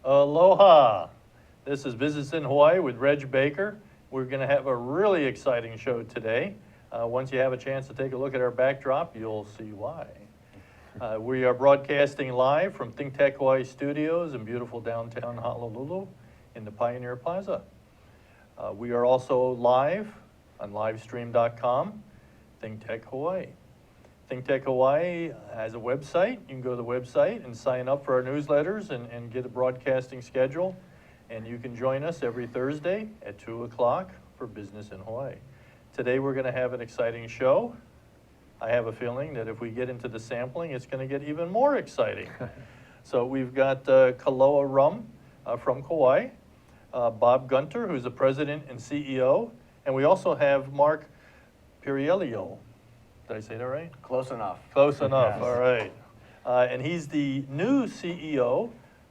Aloha. This is Business in Hawaii with Reg Baker. We're going to have a really exciting show today. Once you have a chance to take a look at our backdrop, you'll see why. We are broadcasting live from ThinkTech Hawaii studios in beautiful downtown Honolulu in the Pioneer Plaza. We are also live on livestream.com, ThinkTech Hawaii. ThinkTech Hawaii has a website. You can go to the website and sign up for our newsletters and get a broadcasting schedule. And you can join us every Thursday at 2 o'clock for Business in Hawaii. Today we're going to have an exciting show. I have a feeling that if we get into the sampling, it's going to get even more exciting. So we've got Koloa Rum from Kauai, Bob Gunter, who's the president and CEO, and we also have Mark Perriello. Did I say that right? Close enough. Close enough, Yes. all right. And he's the new CEO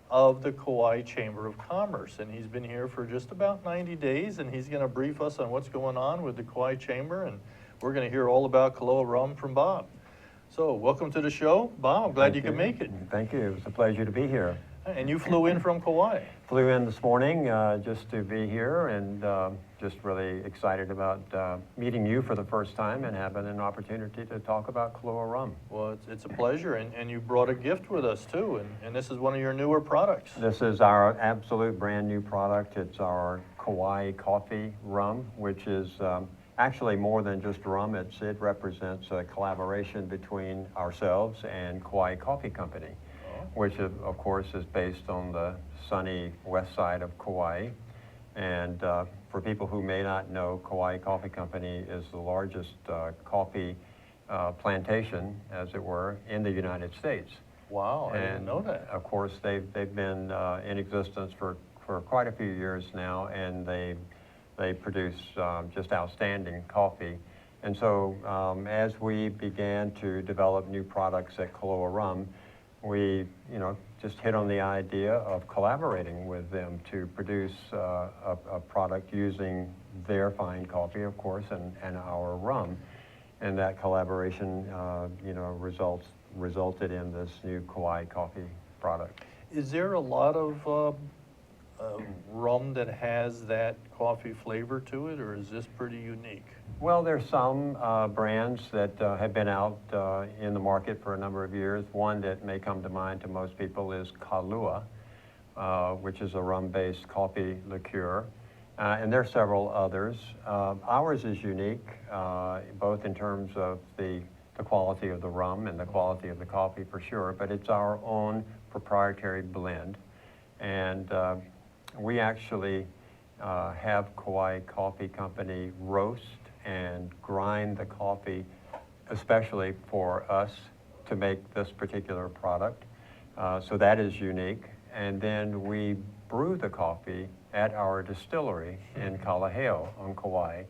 of the Kauai Chamber of Commerce, and he's been here for just about 90 days, and he's going to brief us on what's going on with the Kauai Chamber, and we're going to hear all about Koloa Rum from Bob. So welcome to the show, Bob. I'm glad you could make it. Thank you. It's a pleasure to be here. And you flew in from Kauai. Flew in this morning just to be here, and just really excited about meeting you for the first time and having an opportunity to talk about Koloa Rum. Well, it's a pleasure, and you brought a gift with us too, and this is one of your newer products. This is our absolute brand new product. It's our Kauai Coffee Rum, which is actually more than just rum. It represents a collaboration between ourselves and Kauai Coffee Company, which of course is based on the sunny west side of Kauai. And for people who may not know, Kauai Coffee Company is the largest coffee plantation, as it were, in the United States. Wow, I didn't know that. Of course, they've been in existence for quite a few years now, and they produce just outstanding coffee. And so as we began to develop new products at Koloa Rum, we, just hit on the idea of collaborating with them to produce a product using their fine coffee, of course, and our rum. And that collaboration, resulted in this new Kauai coffee product. Is there a lot of rum that has that coffee flavor to it, or is this pretty unique? Well, there's some brands that have been out in the market for a number of years. One that may come to mind to most people is Koloa, which is a rum-based coffee liqueur. And there are several others. Ours is unique, both in terms of the quality of the rum and the quality of the coffee for sure, but it's our own proprietary blend. And we actually have Kauai Coffee Company roast and grind the coffee, especially for us to make this particular product. So that is unique. And then we brew the coffee at our distillery in Kalaheo on Kauai,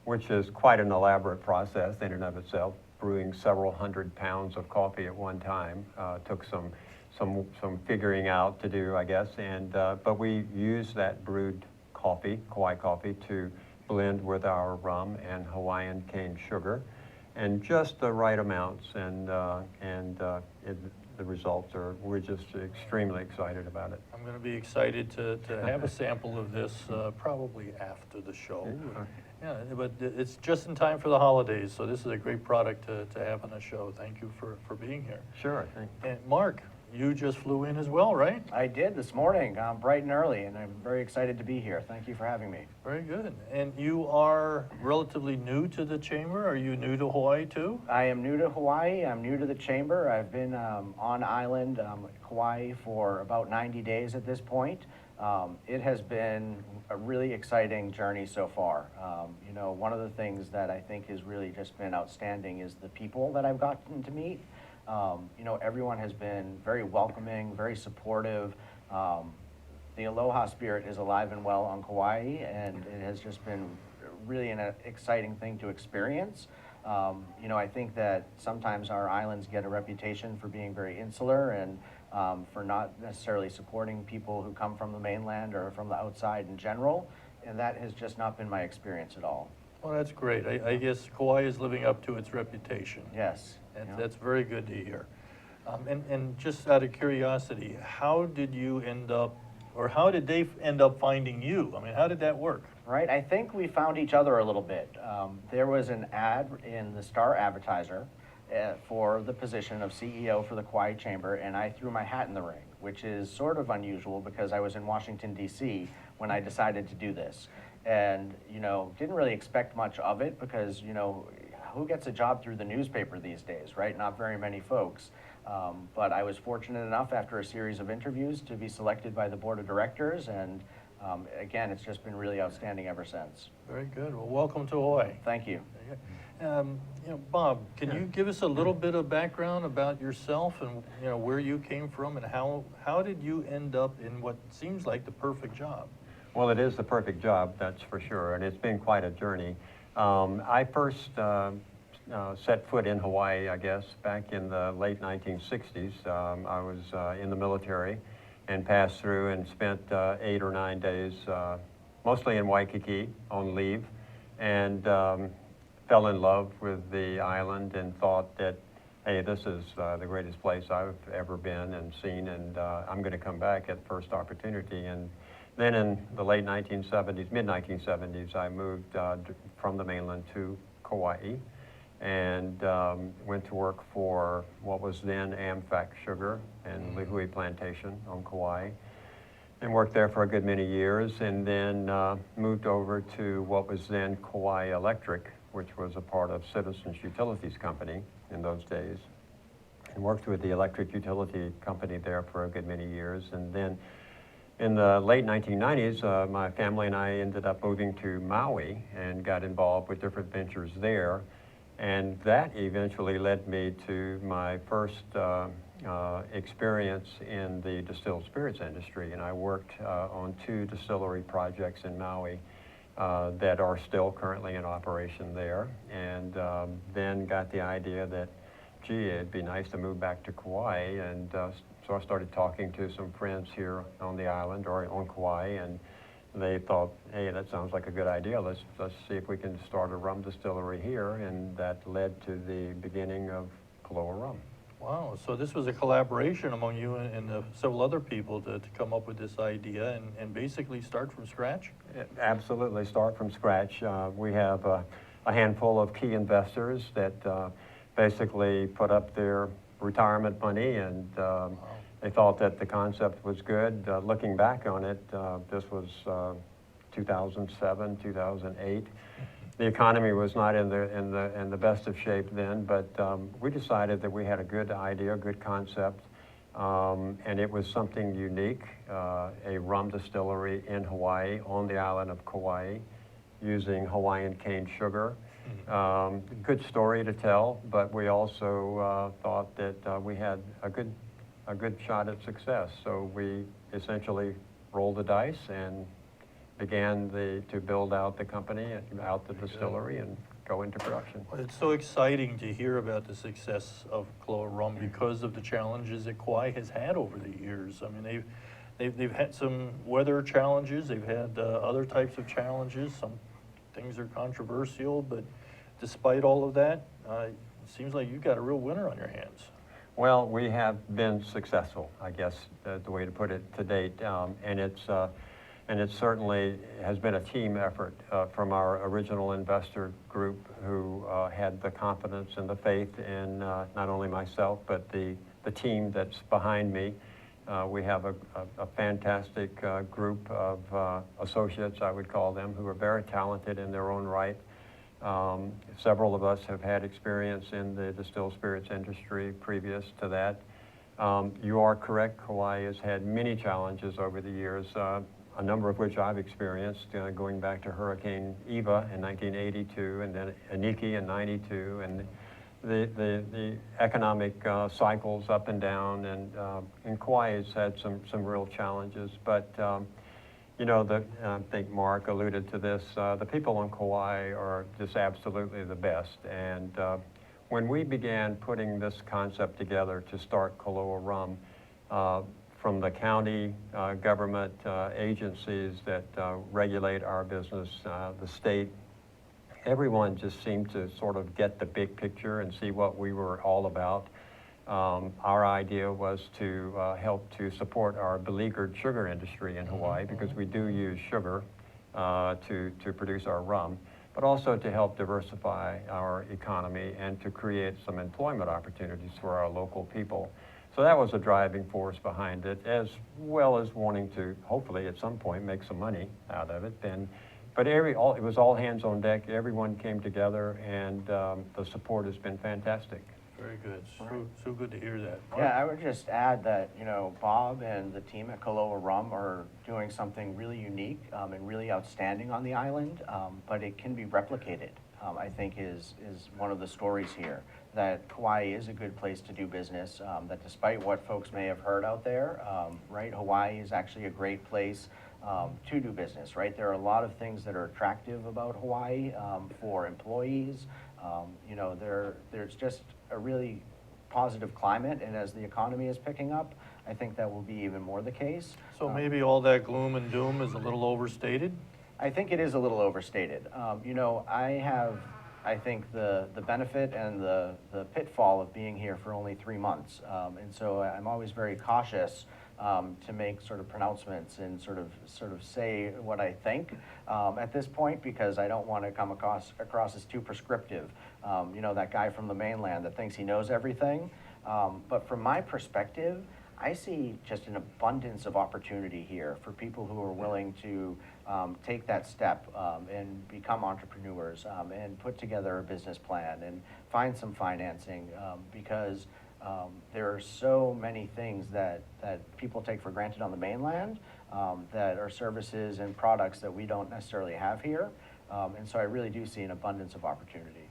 which is quite an elaborate process in and of itself. Brewing several hundred pounds of coffee at one time took some figuring out to do, I guess. And but we use that brewed coffee, Kauai coffee, to blend with our rum and Hawaiian cane sugar, and just the right amounts. And the results are, we're just extremely excited about it. I'm going to be excited to have a sample of this probably after the show. Yeah, but it's just in time for the holidays, so this is a great product to have on the show. Thank you for being here. Sure, thank you. And Mark, you just flew in as well, right? I did this morning, bright and early, and I'm very excited to be here. Thank you for having me. Very good. And you are relatively new to the Chamber. Are you new to Hawaii too? I am new to Hawaii. I'm new to the Chamber. I've been on island, Kauai, for about 90 days at this point. It has been a really exciting journey so far. One of the things that I think has really just been outstanding is the people that I've gotten to meet. Everyone has been very welcoming, very supportive. The Aloha spirit is alive and well on Kauai, and it has just been really an exciting thing to experience. I think that sometimes our islands get a reputation for being very insular and for not necessarily supporting people who come from the mainland or from the outside in general, and that has just not been my experience at all. Well, that's great. I guess Kauai is living up to its reputation. Yes. That's very good to hear. And just out of curiosity, how did you end up or how did they end up finding you? I mean, how did that work? Right, I think we found each other a little bit. There was an ad in the Star Advertiser for the position of CEO for the Kauai Chamber, and I threw my hat in the ring, which is sort of unusual because I was in Washington, D.C. when I decided to do this. And, you know, didn't really expect much of it because, you know, who gets a job through the newspaper these days, right? Not very many folks. But I was fortunate enough after a series of interviews to be selected by the board of directors, and again, it's just been really outstanding ever since. Very good. Well, welcome to Hawaii. Thank you. You know, Bob, can you give us a little bit of background about yourself and, you know, where you came from and how did you end up in what seems like the perfect job? Well, it is the perfect job, that's for sure, and it's been quite a journey. I first set foot in Hawaii, I guess, back in the late 1960s. I was in the military and passed through and spent 8 or 9 days, mostly in Waikiki on leave, and fell in love with the island and thought that, hey, this is the greatest place I've ever been and seen, and I'm going to come back at the first opportunity. And then in the late 1970s, mid-1970s, I moved from the mainland to Kauai and went to work for what was then Amfac Sugar and Lihui Plantation on Kauai, and worked there for a good many years, and then moved over to what was then Kauai Electric, which was a part of Citizens Utilities Company in those days, and worked with the electric utility company there for a good many years. And then in the late 1990s, my family and I ended up moving to Maui and got involved with different ventures there. And that eventually led me to my first experience in the distilled spirits industry. And I worked on 2 distillery projects in Maui that are still currently in operation there. And then got the idea that, gee, it'd be nice to move back to Kauai. And so I started talking to some friends here on the island or on Kauai, and they thought, hey, that sounds like a good idea. Let's see if we can start a rum distillery here, and that led to the beginning of Koloa Rum. Wow, so this was a collaboration among you and several other people to come up with this idea and basically start from scratch? Absolutely, start from scratch. We have a handful of key investors that basically put up their retirement money, and they thought that the concept was good. Looking back on it, this was 2007, 2008. The economy was not in the best of shape then, but we decided that we had a good idea, a good concept, and it was something unique, a rum distillery in Hawaii on the island of Kauai using Hawaiian cane sugar. Good story to tell, but we also thought that we had a good shot at success. So we essentially rolled the dice and began to build out the company, out the distillery, and go into production. Well, it's so exciting to hear about the success of Koloa Rum because of the challenges that Kauai has had over the years. I mean, they've had some weather challenges, they've had other types of challenges. Some things are controversial, but despite all of that, it seems like you've got a real winner on your hands. Well, we have been successful, I guess, the way to put it to date, and it certainly has been a team effort from our original investor group who had the confidence and the faith in not only myself, but the team that's behind me. We have a fantastic group of associates, I would call them, who are very talented in their own right. Several of us have had experience in the distilled spirits industry previous to that. You are correct, Kauai has had many challenges over the years, a number of which I've experienced, going back to Hurricane Eva in 1982 and then Aniki in 92, and the economic cycles up and down, and Kauai has had some real challenges, but you know, I think Mark alluded to this, the people on Kauai are just absolutely the best. And when we began putting this concept together to start Koloa Rum, from the county government agencies that regulate our business, the state, everyone just seemed to sort of get the big picture and see what we were all about. Our idea was to help to support our beleaguered sugar industry in Hawaii, because we do use sugar to produce our rum, but also to help diversify our economy and to create some employment opportunities for our local people. So that was a driving force behind it, as well as wanting to hopefully at some point make some money out of it. But it was all hands on deck. Everyone came together, and the support has been fantastic. Very good. So good to hear that. Mark? Yeah, I would just add that, Bob and the team at Koloa Rum are doing something really unique and really outstanding on the island, but it can be replicated, I think is one of the stories here. That Kauai is a good place to do business, that despite what folks may have heard out there, right, Hawaii is actually a great place to do business, right? There are a lot of things that are attractive about Hawaii for employees. There's just a really positive climate, and as the economy is picking up, I think that will be even more the case. So maybe all that gloom and doom is a little overstated? I think it is a little overstated. I think the benefit and the pitfall of being here for only 3 months. And so I'm always very cautious to make sort of pronouncements and sort of say what I think at this point, because I don't want to come across as too prescriptive. That guy from the mainland that thinks he knows everything. But from my perspective, I see just an abundance of opportunity here for people who are willing to take that step and become entrepreneurs and put together a business plan and find some financing, because there are so many things that people take for granted on the mainland that are services and products that we don't necessarily have here. And so I really do see an abundance of opportunity.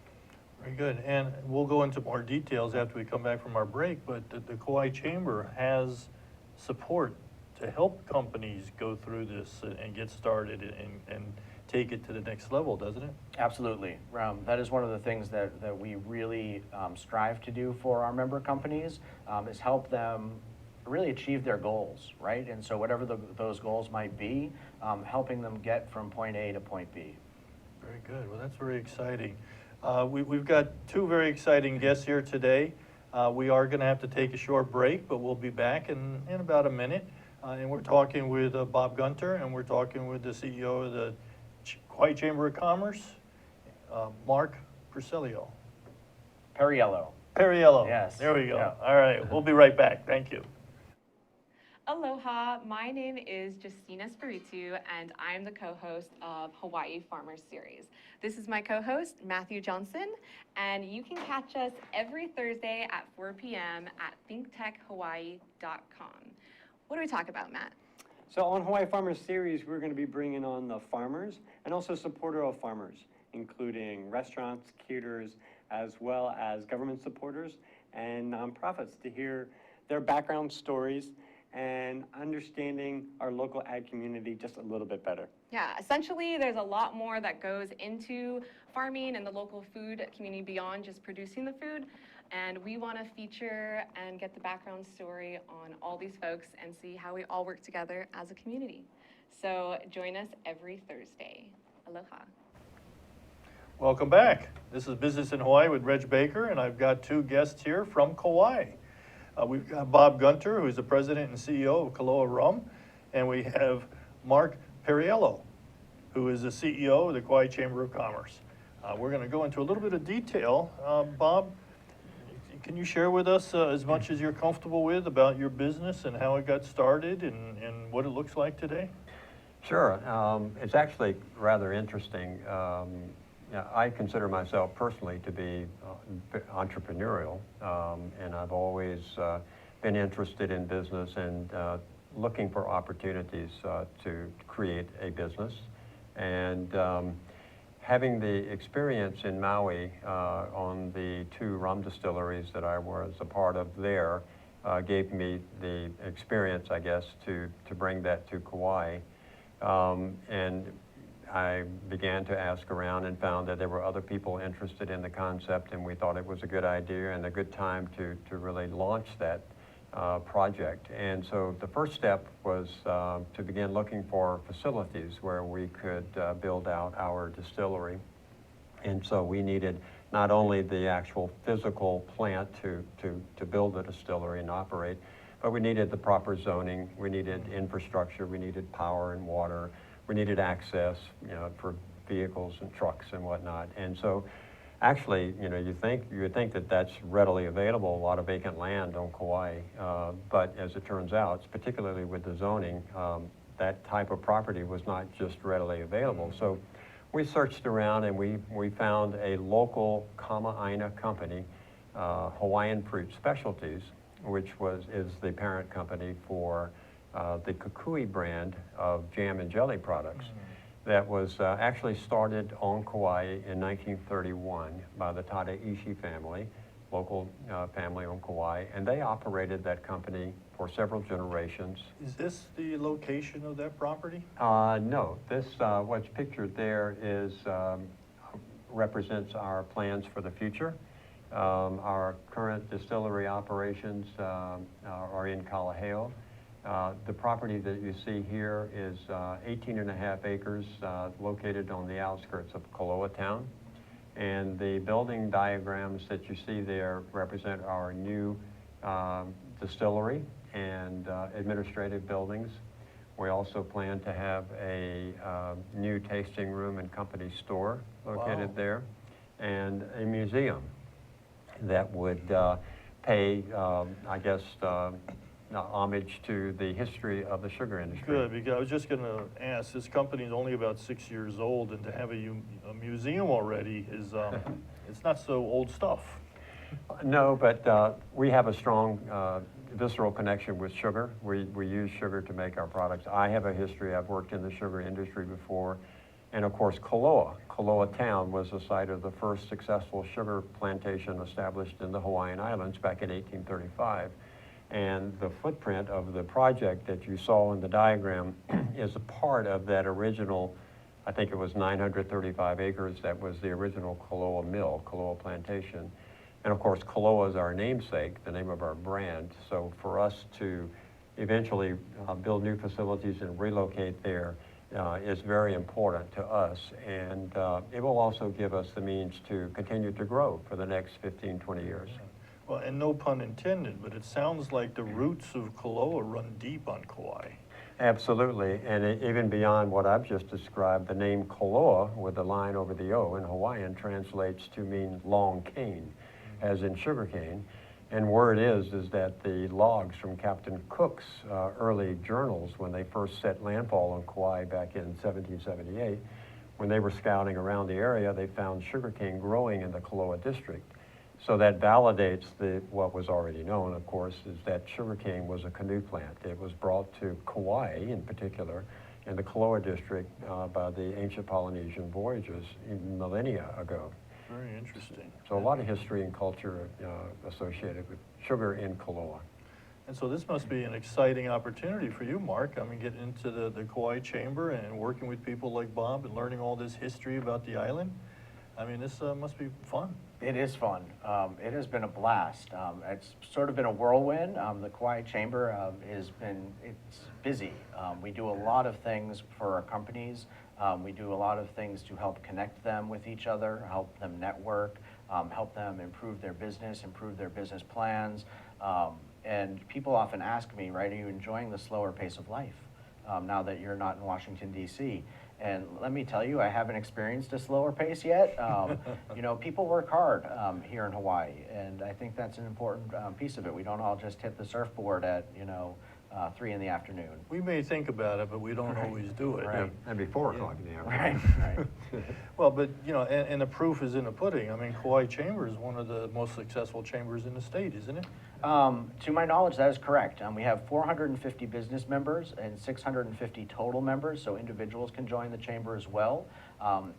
Very good. And we'll go into more details after we come back from our break, but the Kauai Chamber has support to help companies go through this and get started and take it to the next level, doesn't it? Absolutely. That is one of the things that we really strive to do for our member companies, is help them really achieve their goals, right? And so whatever those goals might be, helping them get from point A to point B. Very good. Well, that's very exciting. We've got two very exciting guests here today. We are going to have to take a short break, but we'll be back in about a minute. And we're talking with Bob Gunter, and we're talking with the CEO of the Kauai Chamber of Commerce, Mark Perriello. Perriello. Yes. There we go. Yeah. All right. We'll be right back. Thank you. Aloha, my name is Justina Spiritu, and I'm the co-host of Hawaii Farmers Series. This is my co-host, Matthew Johnson, and you can catch us every Thursday at 4 p.m. at ThinkTechHawaii.com. What do we talk about, Matt? So on Hawaii Farmers Series, we're going to be bringing on the farmers and also supporter of farmers, including restaurants, caterers, as well as government supporters and nonprofits, to hear their background stories and understanding our local ag community just a little bit better. Yeah, essentially there's a lot more that goes into farming and the local food community beyond just producing the food. And we want to feature and get the background story on all these folks and see how we all work together as a community. So join us every Thursday. Aloha. Welcome back. This is Business in Hawaii with Reg Baker, and I've got two guests here from Kauai. We've got Bob Gunter, who's the president and CEO of Koloa Rum, and we have Mark Perriello, who is the CEO of the Kauai Chamber of Commerce. We're going to go into a little bit of detail. Bob, can you share with us as much as you're comfortable with about your business and how it got started and what it looks like today? Sure. It's actually rather interesting. I consider myself personally to be entrepreneurial, and I've always been interested in business and looking for opportunities to create a business. And having the experience in Maui on the 2 rum distilleries that I was a part of there gave me the experience, I guess, to bring that to Kauai. And I began to ask around and found that there were other people interested in the concept, and we thought it was a good idea and a good time to really launch that project. And so the first step was to begin looking for facilities where we could build out our distillery. And so we needed not only the actual physical plant to build a distillery and operate, but we needed the proper zoning, we needed infrastructure, we needed power and water, we needed access, for vehicles and trucks and whatnot. And so actually, you would think that that's readily available, a lot of vacant land on Kauai, but as it turns out, particularly with the zoning, that type of property was not just readily available. So we searched around and we found a local Kama'aina company, Hawaiian Fruit Specialties, which is the parent company for the Kukui brand of jam and jelly products. That was actually started on Kauai in 1931 by the Tadaishi family, local family on Kauai, and they operated that company for several generations. Is this the location of that property? No, this, what's pictured there is, represents our plans for the future. Our current distillery operations are in Kalaheo. The property that you see here is 18.5 acres located on the outskirts of Koloa town. And the building diagrams that you see there represent our new distillery and administrative buildings. We also plan to have a new tasting room and company store located there, and a museum that would pay, I guess, homage to the history of the sugar industry. Good, because I was just going to ask, this company is only about 6 years old, and to have a museum already is, it's not so old stuff. No, but we have a strong visceral connection with sugar. We use sugar to make our products. I have a history. I've worked in the sugar industry before. And of course, Koloa town was the site of the first successful sugar plantation established in the Hawaiian Islands back in 1835. And the footprint of the project that you saw in the diagram is a part of that original, I think it was 935 acres, that was the original Koloa mill, Koloa plantation. And of course, Koloa is our namesake, the name of our brand. So for us to eventually build new facilities and relocate there is very important to us. And it will also give us the means to continue to grow for the next 15, 20 years. Well, and no pun intended, but it sounds like the roots of Koloa run deep on Kauai. Absolutely, and even beyond what I've just described, the name Koloa with the line over the O in Hawaiian translates to mean long cane, as in sugar cane. And word is that the logs from Captain Cook's early journals, when they first set landfall on Kauai back in 1778, when they were scouting around the area, they found sugarcane growing in the Koloa district. So that validates what was already known, of course, is that sugarcane was a canoe plant. It was brought to Kauai, in particular, in the Koloa district by the ancient Polynesian voyagers millennia ago. Very interesting. So a lot of history and culture associated with sugar in Koloa. And so this must be an exciting opportunity for you, Mark. I mean, getting into the Kauai Chamber and working with people like Bob and learning all this history about the island. I mean, this must be fun. It is fun. It has been a blast. It's sort of been a whirlwind. The Kauai Chamber it's busy. We do a lot of things for our companies. We do a lot of things to help connect them with each other, help them network, help them improve their business plans. And people often ask me, right, are you enjoying the slower pace of life now that you're not in Washington, D.C.? And let me tell you, I haven't experienced a slower pace yet. You know, people work hard here in Hawaii, and I think that's an important piece of it. We don't all just hit the surfboard at, 3 in the afternoon. We may think about it, but we don't always do it. Right. And before o'clock in the afternoon. Right. Well, but, and the proof is in the pudding. I mean, Kauai Chamber is one of the most successful chambers in the state, isn't it? To my knowledge, that is correct. We have 450 business members and 650 total members, so individuals can join the chamber as well.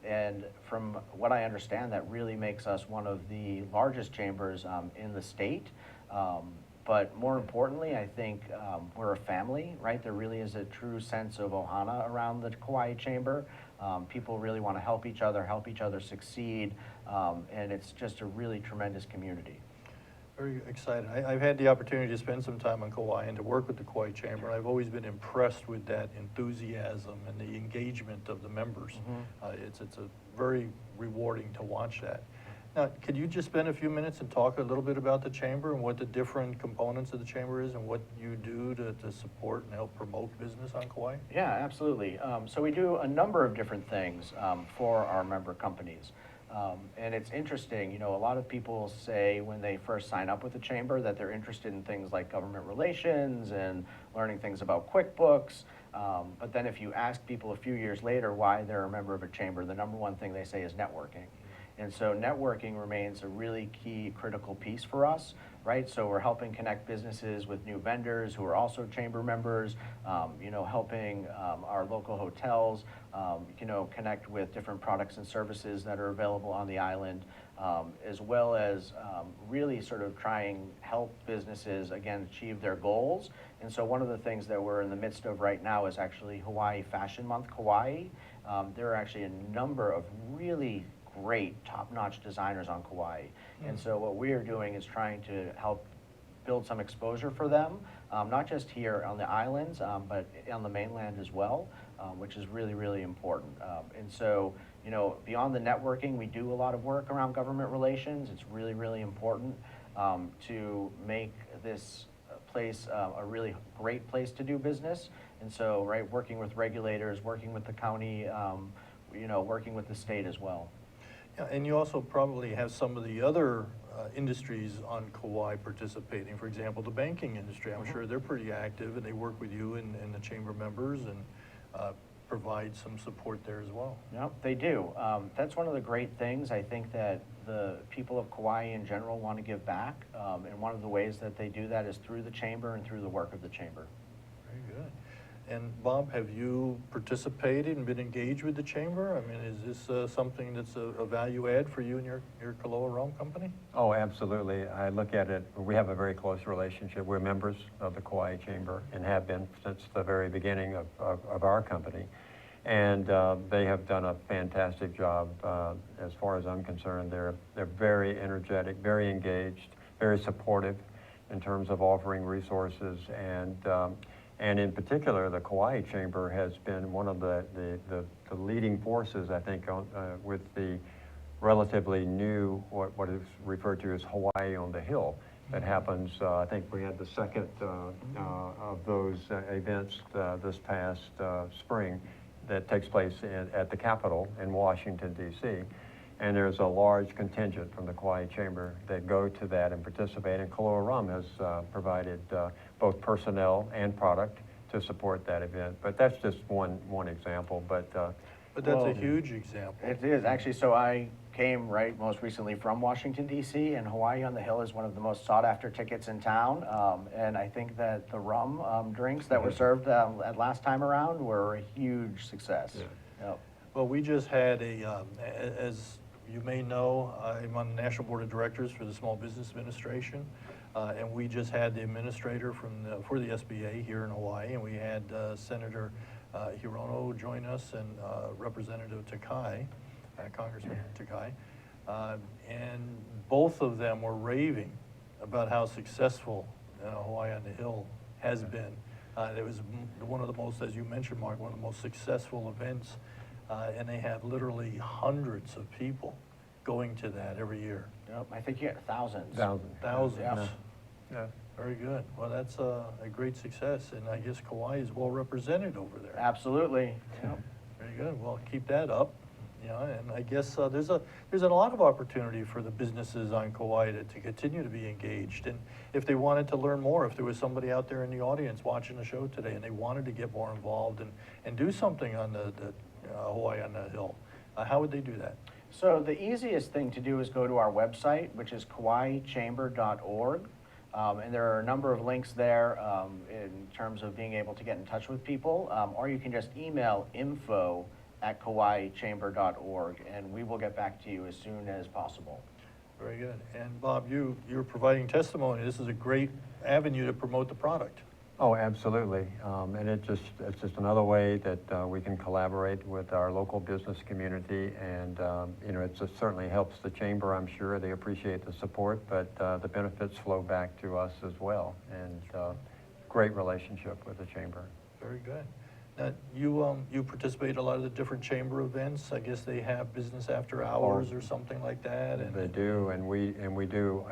And from what I understand, that really makes us one of the largest chambers in the state. But more importantly, I think we're a family, right? There really is a true sense of ohana around the Kauai Chamber. People really want to help each other succeed, and it's just a really tremendous community. Very excited. I've had the opportunity to spend some time on Kauai and to work with the Kauai Chamber. I've always been impressed with that enthusiasm and the engagement of the members. It's a very rewarding to watch that. Now, could you just spend a few minutes and talk a little bit about the chamber and what the different components of the chamber is and what you do to support and help promote business on Kauai? Yeah, absolutely. So we do a number of different things for our member companies. And it's interesting, you know, a lot of people say when they first sign up with the chamber that they're interested in things like government relations and learning things about QuickBooks. But then if you ask people a few years later why they're a member of a chamber, the number one thing they say is networking. And so networking remains a really key, critical piece for us, right? So we're helping connect businesses with new vendors who are also chamber members, you know, helping our local hotels, you know, connect with different products and services that are available on the island, as well as really sort of trying help businesses, again, achieve their goals. And so one of the things that we're in the midst of right now is actually Hawaii Fashion Month, Kauai. There are actually a number of really great top-notch designers on Kauai. And so what we are doing is trying to help build some exposure for them, not just here on the islands, but on the mainland as well, which is really, really important. And so, you know, beyond the networking, we do a lot of work around government relations. It's really, really important to make this place a really great place to do business. And so, right, working with regulators, working with the county, you know, working with the state as well. Yeah, and you also probably have some of the other industries on Kauai participating. For example, the banking industry. I'm sure they're pretty active and they work with you and the chamber members and provide some support there as well. Yep, they do. That's one of the great things. I think that the people of Kauai in general want to give back, and one of the ways that they do that is through the chamber and through the work of the chamber. Very good. And Bob, have you participated and been engaged with the chamber? I mean, is this something that's a value add for you and your Koloa Rum Company? Oh, absolutely. I look at it, we have a very close relationship. We're members of the Kauai Chamber and have been since the very beginning of our company. And they have done a fantastic job. As far as I'm concerned, they're very energetic, very engaged, very supportive in terms of offering resources. And in particular, the Kauai Chamber has been one of the leading forces, I think, with the relatively new, what is referred to as Hawaii on the Hill, that happens. I think we had the second of those events this past spring that takes place at the Capitol in Washington, D.C. And there's a large contingent from the Kauai Chamber that go to that and participate. And Koloa Rum has provided both personnel and product to support that event. But that's just one example. But that's Well, a huge example. It is actually. So I came most recently from Washington, D.C., and Hawaii on the Hill is one of the most sought-after tickets in town. And I think that the rum drinks that were served at last time around were a huge success. Yeah. Yep. Well, we just had as you may know, I'm on the National Board of Directors for the Small Business Administration, and we just had the administrator for the SBA here in Hawaii, and we had Senator Hirono join us and Representative Takai, Congressman Takai, and both of them were raving about how successful Hawaii on the Hill has been. It was one of the most, as you mentioned, Mark, one of the most successful events. And they have literally hundreds of people going to that every year. Yep. I think you had thousands. Thousands. Yeah. yeah. Very good. Well, that's a great success, and I guess Kauai is well represented over there. Absolutely. Yep. Very good. Well, keep that up. And I guess there's a lot of opportunity for the businesses on Kauai to continue to be engaged. And if they wanted to learn more, if there was somebody out there in the audience watching the show today and they wanted to get more involved and do something on the Hawaii on the Hill, how would they do that? So the easiest thing to do is go to our website, which is kawaichamber.org. And there are a number of links there in terms of being able to get in touch with people. Or you can just email info@kawaichamber.org, and we will get back to you as soon as possible. Very good. And Bob, you're providing testimony. This is a great avenue to promote the product. Oh, absolutely. And it's just another way that we can collaborate with our local business community. And, it just certainly helps the chamber, I'm sure. They appreciate the support, but the benefits flow back to us as well. And great relationship with the chamber. Very good. You participate in a lot of the different chamber events. I guess they have business after hours or something like that. And They do, and we do.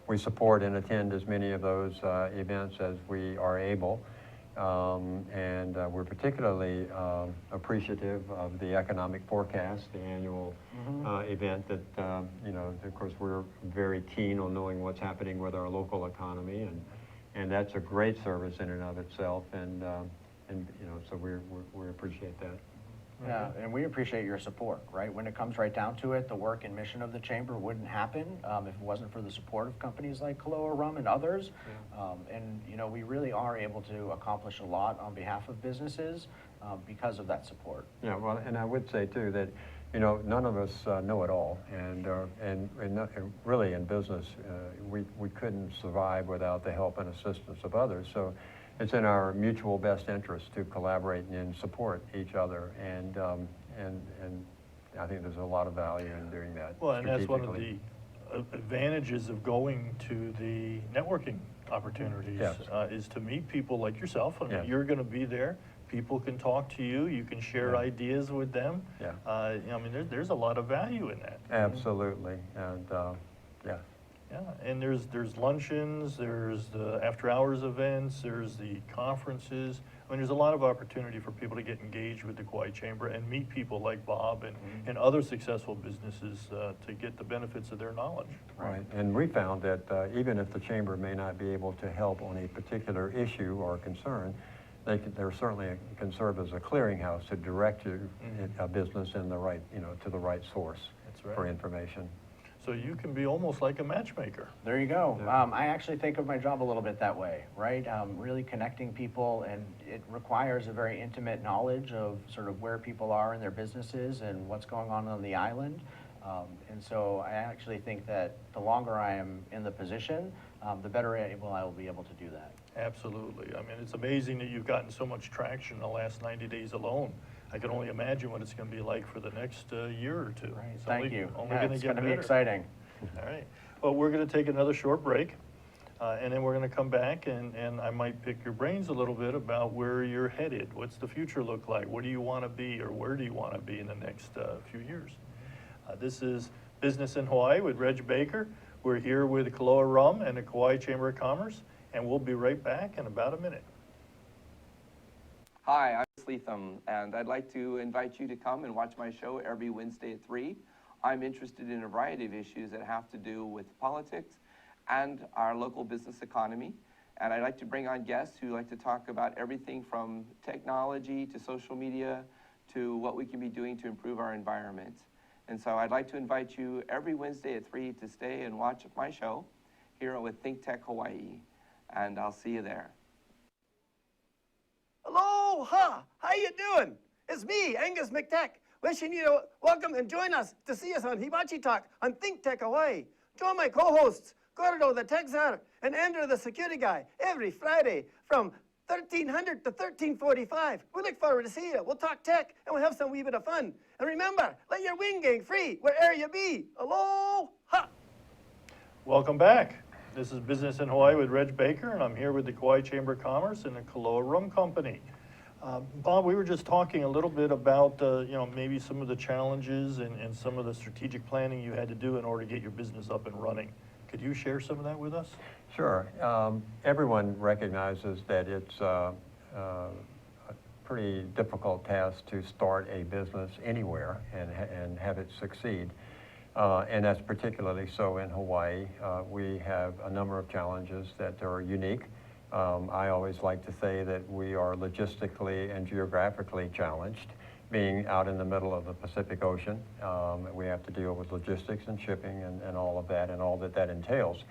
We support and attend as many of those events as we are able. And we're particularly appreciative of the economic forecast, the annual event that, you know, of course, we're very keen on knowing what's happening with our local economy, and that's a great service in and of itself, and you know, so we appreciate that. Yeah, and we appreciate your support, right? When it comes right down to it, the work and mission of the chamber wouldn't happen if it wasn't for the support of companies like Koloa Rum and others. And, you know, we really are able to accomplish a lot on behalf of businesses because of that support. Yeah, well, and I would say too that, you know, none of us know it all, and really in business, we couldn't survive without the help and assistance of others. So it's in our mutual best interest to collaborate and support each other, and I think there's a lot of value in doing that. Well, and that's one of the strategically. advantages of going to the networking opportunities, Yes. Is to meet people like yourself. I mean, Yes. you're going to be there. People can talk to you. You can share Yeah. ideas with them. Yeah. I mean, there's a lot of value in that. Absolutely, and yeah. Yeah, and there's luncheons, there's the after-hours events, there's the conferences. I mean, there's a lot of opportunity for people to get engaged with the Kauai Chamber and meet people like Bob and other successful businesses to get the benefits of their knowledge. Right, and we found that even if the chamber may not be able to help on a particular issue or concern, they certainly can serve as a clearinghouse to direct you a business in the right, you know, to the right source That's right. for information. So you can be almost like a matchmaker. There you go. Yeah. I actually think of my job a little bit that way, right? Really connecting people, and it requires a very intimate knowledge of sort of where people are in their businesses and what's going on the island. And so I actually think that the longer I am in the position, the better able I will be able to do that. Absolutely. I mean, it's amazing that you've gotten so much traction in the last 90 days alone. I can only imagine what it's going to be like for the next year or two. Right. It's Thank only- you. Only Yeah, going to it's get going to be better. exciting. All right. Well, we're going to take another short break, and then we're going to come back, and I might pick your brains a little bit about where you're headed. What's the future look like? What do you want to be, or where do you want to be in the next few years? This is Business in Hawaii with Reg Baker. We're here with Koloa Rum and the Kauai Chamber of Commerce, and we'll be right back in about a minute. Hi, I'm Sleetham, and I'd like to invite you to come and watch my show every Wednesday at 3. I'm interested in a variety of issues that have to do with politics and our local business economy. And I'd like to bring on guests who like to talk about everything from technology to social media to what we can be doing to improve our environment. And so I'd like to invite you every Wednesday at 3 to stay and watch my show here with ThinkTech Hawaii. And I'll see you there. Aloha! How you doing? It's me, Angus McTech, wishing you to welcome and join us to see us on Hibachi Talk on ThinkTech Hawaii. Join my co-hosts, Gordo the Tech Czar and Andrew the Security Guy, every Friday from 1300 to 1345. We look forward to see you. We'll talk tech and we'll have some wee bit of fun. And remember, let your wing gang free wherever you be. Aloha! Welcome back. This is Business in Hawaii with Reg Baker, and I'm here with the Kauai Chamber of Commerce and the Koloa Rum Company. Bob, we were just talking a little bit about, you know, maybe some of the challenges and some of the strategic planning you had to do in order to get your business up and running. Could you share some of that with us? Sure. Everyone recognizes that it's a pretty difficult task to start a business anywhere and have it succeed. And that's particularly so in Hawaii. We have a number of challenges that are unique. I always like to say that we are logistically and geographically challenged, being out in the middle of the Pacific Ocean. We have to deal with logistics and shipping and all of that and all that that entails.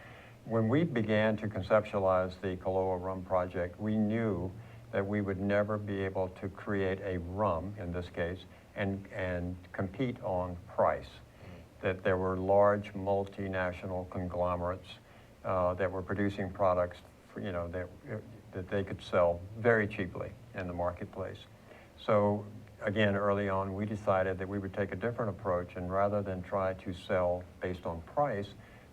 When we began to conceptualize the Koloa Rum project, we knew that we would never be able to create a rum, in this case, and compete on price. That there were large multinational conglomerates that were producing products, for, you know, that they could sell very cheaply in the marketplace. So again, early on, we decided that we would take a different approach, and rather than try to sell based on price,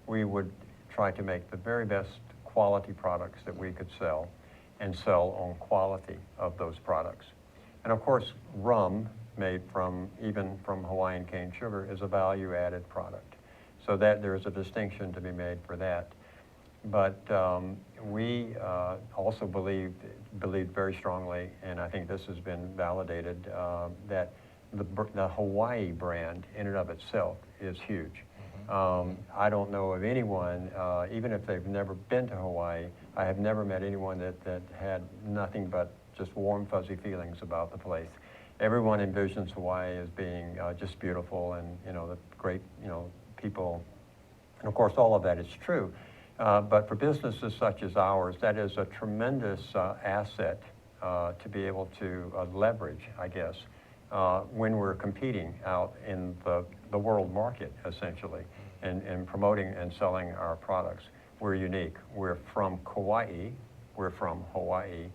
we would try to make the very best quality products that we could sell and sell on quality of those products. And of course, rum made even from Hawaiian cane sugar is a value-added product. So that there's a distinction to be made for that. But we also believed very strongly, and I think this has been validated, that the Hawaii brand in and of itself is huge. I don't know of anyone, even if they've never been to Hawaii, I have never met anyone that had nothing but just warm, fuzzy feelings about the place. Everyone envisions Hawaii as being just beautiful and, the great, people. And of course, all of that is true. But for businesses such as ours, that is a tremendous asset to be able to leverage, I guess, when we're competing out in the world market, essentially, and promoting and selling our products. We're unique. We're from Kauai. We're from Hawaii.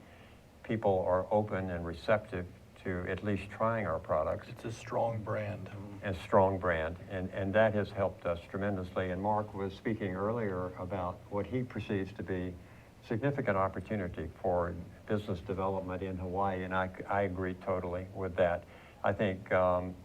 People are open and receptive to at least trying our products. It's a strong brand. A strong brand, and that has helped us tremendously. And Mark was speaking earlier about what he perceives to be significant opportunity for business development in Hawaii, and I agree totally with that. I think,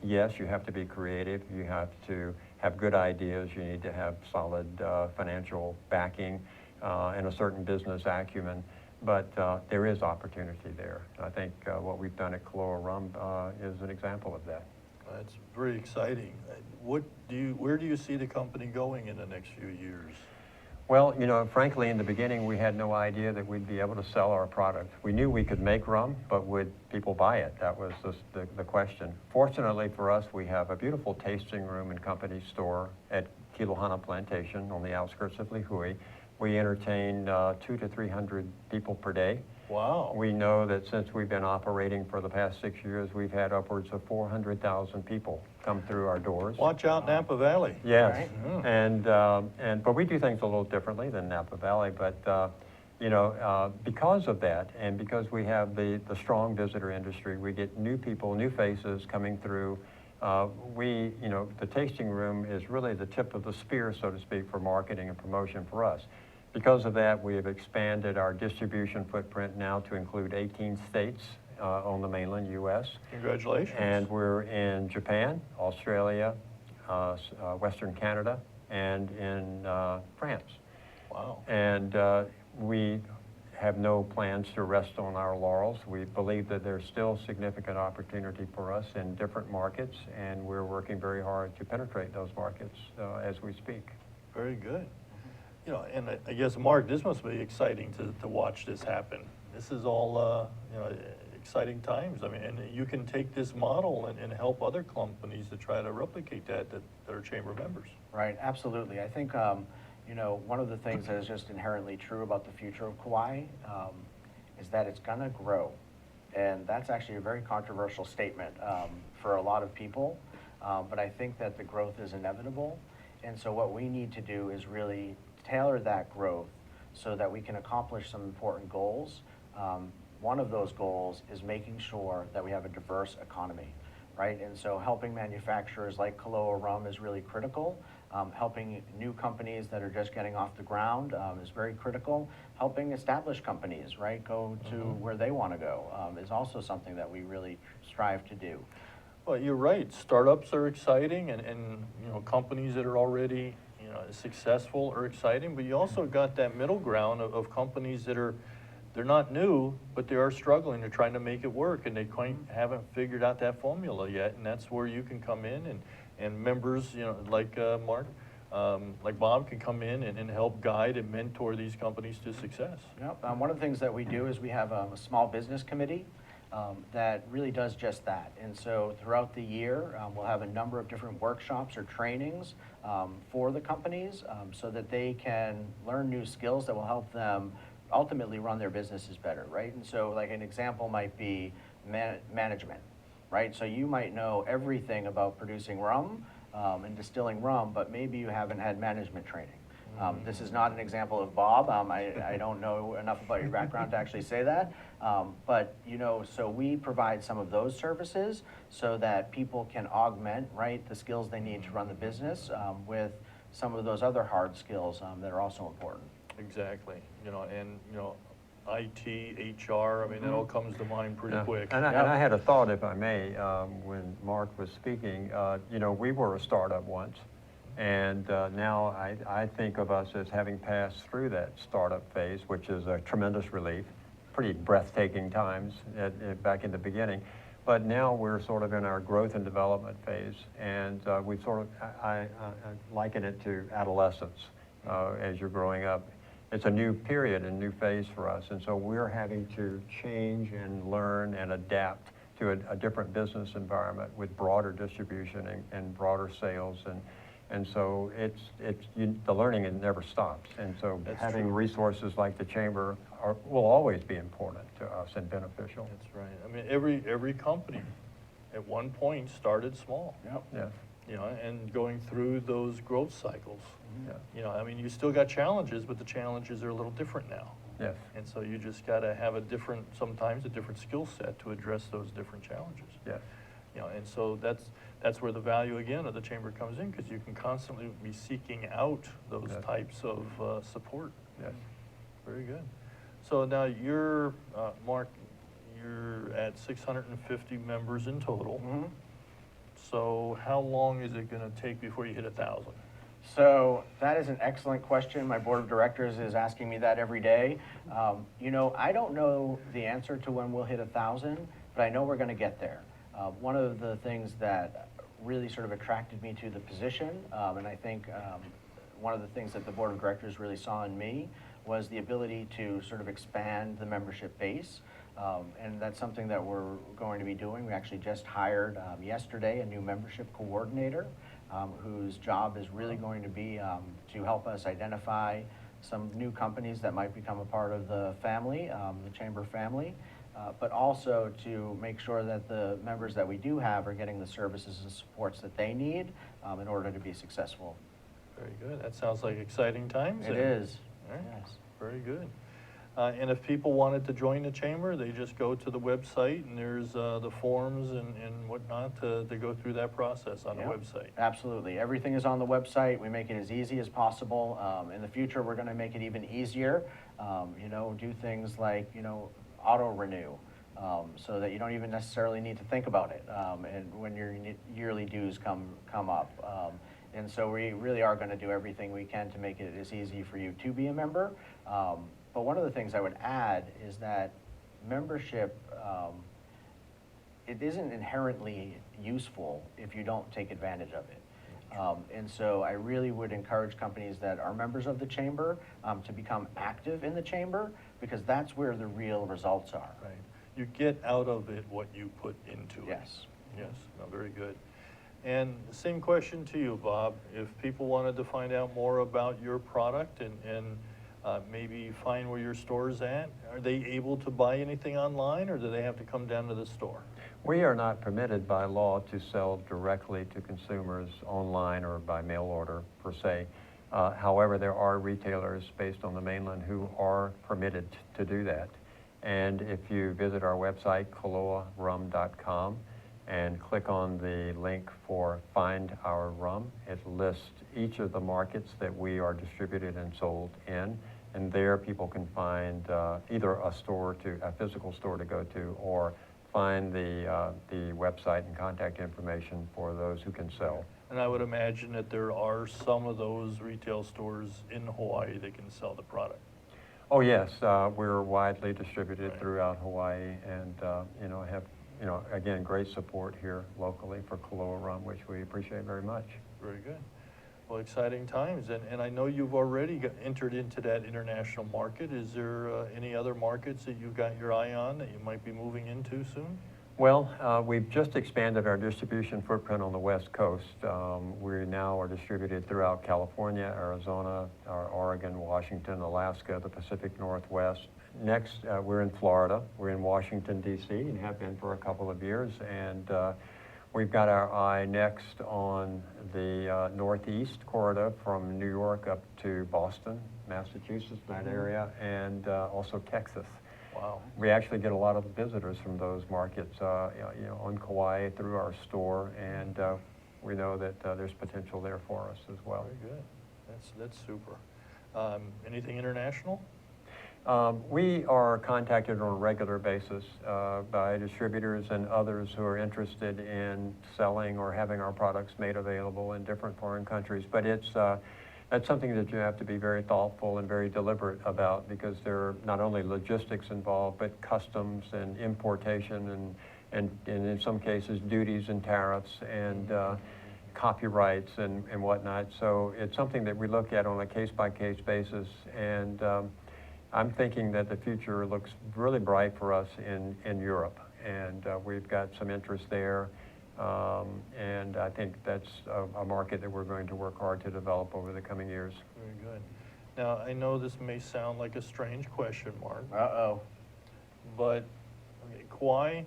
yes, you have to be creative, you have to have good ideas, you need to have solid financial backing and a certain business acumen, but there is opportunity there. I think what we've done at Koloa Rum is an example of that. That's very exciting. Where do you see the company going in the next few years? Well, frankly, in the beginning, we had no idea that we'd be able to sell our product. We knew we could make rum, but would people buy it? That was the question. Fortunately for us, we have a beautiful tasting room and company store at Kilohana Plantation on the outskirts of Lihue. We entertain 200 to 300 people per day. Wow. We know that since we've been operating for the past 6 years, we've had upwards of 400,000 people come through our doors. Watch out, Napa Valley. Yes, Right. but we do things a little differently than Napa Valley. But because of that, and because we have the strong visitor industry, we get new people, new faces coming through. The tasting room is really the tip of the spear, so to speak, for marketing and promotion for us. Because of that, we have expanded our distribution footprint now to include 18 states on the mainland U.S. Congratulations. And we're in Japan, Australia, Western Canada, and in France. Wow. And we have no plans to rest on our laurels. We believe that there's still significant opportunity for us in different markets, and we're working very hard to penetrate those markets as we speak. Very good. And I guess, Mark, this must be exciting to watch this happen. This is all, exciting times. I mean, and you can take this model and help other companies to try to replicate that are chamber members. Right, absolutely. I think, one of the things that is just inherently true about the future of Kauai is that it's gonna grow. And that's actually a very controversial statement for a lot of people, but I think that the growth is inevitable. And so what we need to do is really tailor that growth so that we can accomplish some important goals. One of those goals is making sure that we have a diverse economy, right? And so helping manufacturers like Koloa Rum is really critical. Helping new companies that are just getting off the ground is very critical. Helping established companies, right, go to where they want to go is also something that we really strive to do. Well, you're right. Startups are exciting, and companies that are already successful are exciting. But you also got that middle ground of companies that they're not new, but they are struggling. They're trying to make it work, and they quite haven't figured out that formula yet. And that's where you can come in, and members, like Mark, like Bob, can come in and help guide and mentor these companies to success. Yep. One of the things that we do is we have a small business committee that really does just that. And so throughout the year, we'll have a number of different workshops or trainings for the companies so that they can learn new skills that will help them ultimately run their businesses better, right? And so like an example might be management, right? So you might know everything about producing rum and distilling rum, but maybe you haven't had management training. This is not an example of Bob. I don't know enough about your background to actually say that. But, so we provide some of those services so that people can augment, right, the skills they need to run the business with some of those other hard skills that are also important. Exactly. IT, HR, I mean, that all comes to mind pretty Yeah. quick. And I had a thought, if I may, when Mark was speaking. You know, we were a startup once, and now I think of us as having passed through that startup phase, which is a tremendous relief, pretty breathtaking times back in the beginning. But now we're sort of in our growth and development phase, and we sort of, I liken it to adolescence as you're growing up. It's a new period, a new phase for us, and so we're having to change and learn and adapt to a different business environment with broader distribution and broader sales, and so the learning it never stops, and so having resources like the Chamber will always be important to us and beneficial. That's right. I mean, every company at one point started small. Yep. Yeah. You know, and going through those growth cycles. Yeah. You know, I mean, you still got challenges, but the challenges are a little different now. Yes. And so you just got to have sometimes a different skill set to address those different challenges. Yes. You know, and so that's where the value again of the Chamber comes in, because you can constantly be seeking out those Yes. types of support. Yes. Very good. So now you're, Mark, you're at 650 members in total. Mhm. So how long is it going to take before you hit 1,000? So that is an excellent question. My board of directors is asking me that every day. You know, I don't know the answer to when we'll hit 1,000, but I know we're going to get there. One of the things that really sort of attracted me to the position, and I think one of the things that the board of directors really saw in me was the ability to sort of expand the membership base. And that's something that we're going to be doing. We actually just hired yesterday a new membership coordinator whose job is really going to be to help us identify some new companies that might become a part of the family, the Chamber family, but also to make sure that the members that we do have are getting the services and supports that they need in order to be successful. Very good. That sounds like exciting times. It is. All right. Yes. Very good. And if people wanted to join the Chamber, they just go to the website and there's the forms and whatnot to go through that process on the Yep. website. Absolutely. Everything is on the website. We make it as easy as possible. In the future, we're going to make it even easier. You know, do things like, you know, auto renew so that you don't even necessarily need to think about it and when your yearly dues come up. And so we really are going to do everything we can to make it as easy for you to be a member. But one of the things I would add is that membership, it isn't inherently useful if you don't take advantage of it. And so I really would encourage companies that are members of the Chamber to become active in the Chamber, because that's where the real results are. Right. You get out of it what you put into it. Yes. Yes. No, very good. And same question to you, Bob. If people wanted to find out more about your product and maybe find where your store's at, are they able to buy anything online, or do they have to come down to the store? We are not permitted by law to sell directly to consumers online or by mail order per se. However, there are retailers based on the mainland who are permitted to do that. And if you visit our website, KoloaRum.com, and click on the link for Find Our Rum, it lists each of the markets that we are distributed and sold in. And there people can find either a physical store to go to, or find the website and contact information for those who can sell. And I would imagine that there are some of those retail stores in Hawaii that can sell the product. Oh yes, we're widely distributed Right. throughout Hawaii, and have again great support here locally for Koloa Rum, which we appreciate very much. Very good. Well, exciting times, and I know you've already entered into that international market. Is there any other markets that you've got your eye on that you might be moving into soon? Well, we've just expanded our distribution footprint on the West Coast. We now are distributed throughout California, Arizona, Oregon, Washington, Alaska, the Pacific Northwest. Next, we're in Florida. We're in Washington, D.C., and have been for a couple of years. And we've got our eye next on the Northeast corridor from New York up to Boston, Massachusetts, that area, and also Texas. Wow. We actually get a lot of visitors from those markets, on Kauai through our store, and we know that there's potential there for us as well. Very good. That's super. Anything international? We are contacted on a regular basis by distributors and others who are interested in selling or having our products made available in different foreign countries. But that's something that you have to be very thoughtful and very deliberate about, because there are not only logistics involved, but customs and importation and in some cases duties and tariffs and copyrights and whatnot. So it's something that we look at on a case-by-case basis, and I'm thinking that the future looks really bright for us in Europe, and we've got some interest there, and I think that's a market that we're going to work hard to develop over the coming years. Very good. Now, I know this may sound like a strange question, Mark, Uh-oh. but okay, Kauai,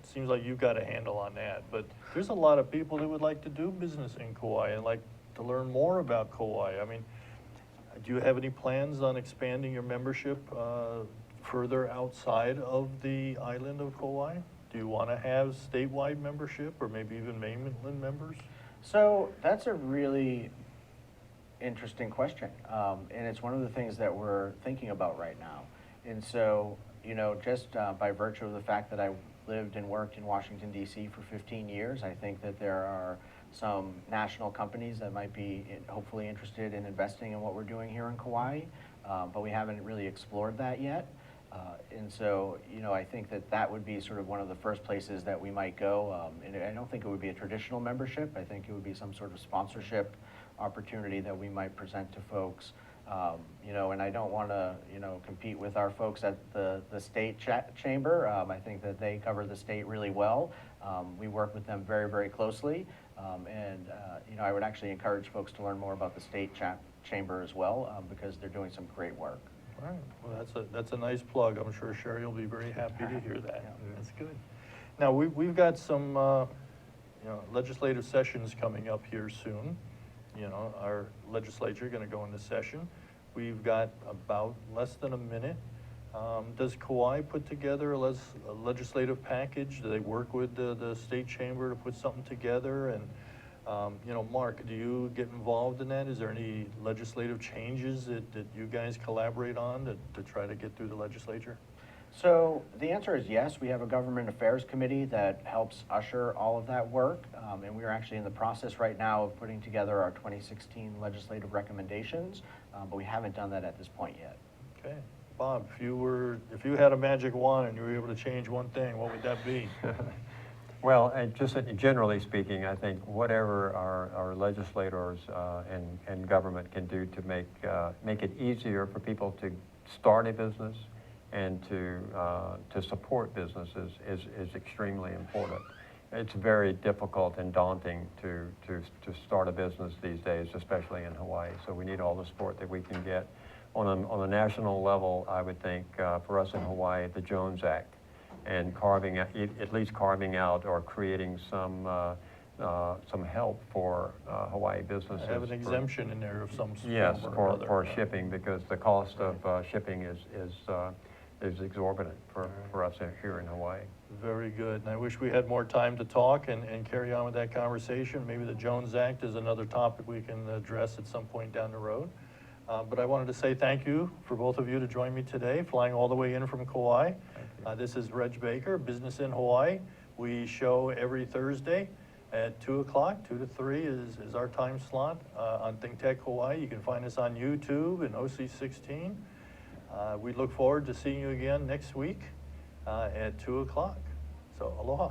seems like you've got a handle on that, but there's a lot of people that would like to do business in Kauai and like to learn more about Kauai. I mean, do you have any plans on expanding your membership further outside of the island of Kauai? Do you want to have statewide membership or maybe even mainland members? So that's a really interesting question. And it's one of the things that we're thinking about right now. And so, you know, just by virtue of the fact that I lived and worked in Washington, D.C. for 15 years, I think that there are some national companies that might be hopefully interested in investing in what we're doing here in Kauai, but we haven't really explored that yet. And so, you know, I think that that would be sort of one of the first places that we might go. And I don't think it would be a traditional membership. I think it would be some sort of sponsorship opportunity that we might present to folks. You know, and I don't want to, you know, compete with our folks at the state chamber. I think that they cover the state really well. We work with them very, very closely. You know, I would actually encourage folks to learn more about the state chamber as well, because they're doing some great work. All right, well, that's a nice plug. I'm sure Sherry will be very happy to hear that. Yeah. That's good. Now, we've got some, you know, legislative sessions coming up here soon. You know, our legislature going to go into session. We've got about less than a minute. Does Kauai put together a legislative package? Do they work with the state chamber to put something together? And, you know, Mark, do you get involved in that? Is there any legislative changes that you guys collaborate on to try to get through the legislature? So the answer is yes. We have a government affairs committee that helps usher all of that work. And we are actually in the process right now of putting together our 2016 legislative recommendations, but we haven't done that at this point yet. Okay. Bob, if you had a magic wand and you were able to change one thing, what would that be? Well, just generally speaking, I think whatever our legislators and government can do to make it easier for people to start a business and to support businesses is extremely important. It's very difficult and daunting to start a business these days, especially in Hawaii. So we need all the support that we can get. On a national level, I would think for us in Hawaii, the Jones Act, and at least carving out or creating some help for Hawaii businesses. Have an exemption in there of some sort. Yes, for shipping, because the cost of shipping is exorbitant for us here in Hawaii. Very good. And I wish we had more time to talk and carry on with that conversation. Maybe the Jones Act is another topic we can address at some point down the road. But I wanted to say thank you for both of you to join me today, flying all the way in from Kauai. This is Reg Baker, Business in Hawaii. We show every Thursday at 2 o'clock, 2 to 3 is our time slot on ThinkTech Hawaii. You can find us on YouTube and OC16. We look forward to seeing you again next week at 2 o'clock. So aloha.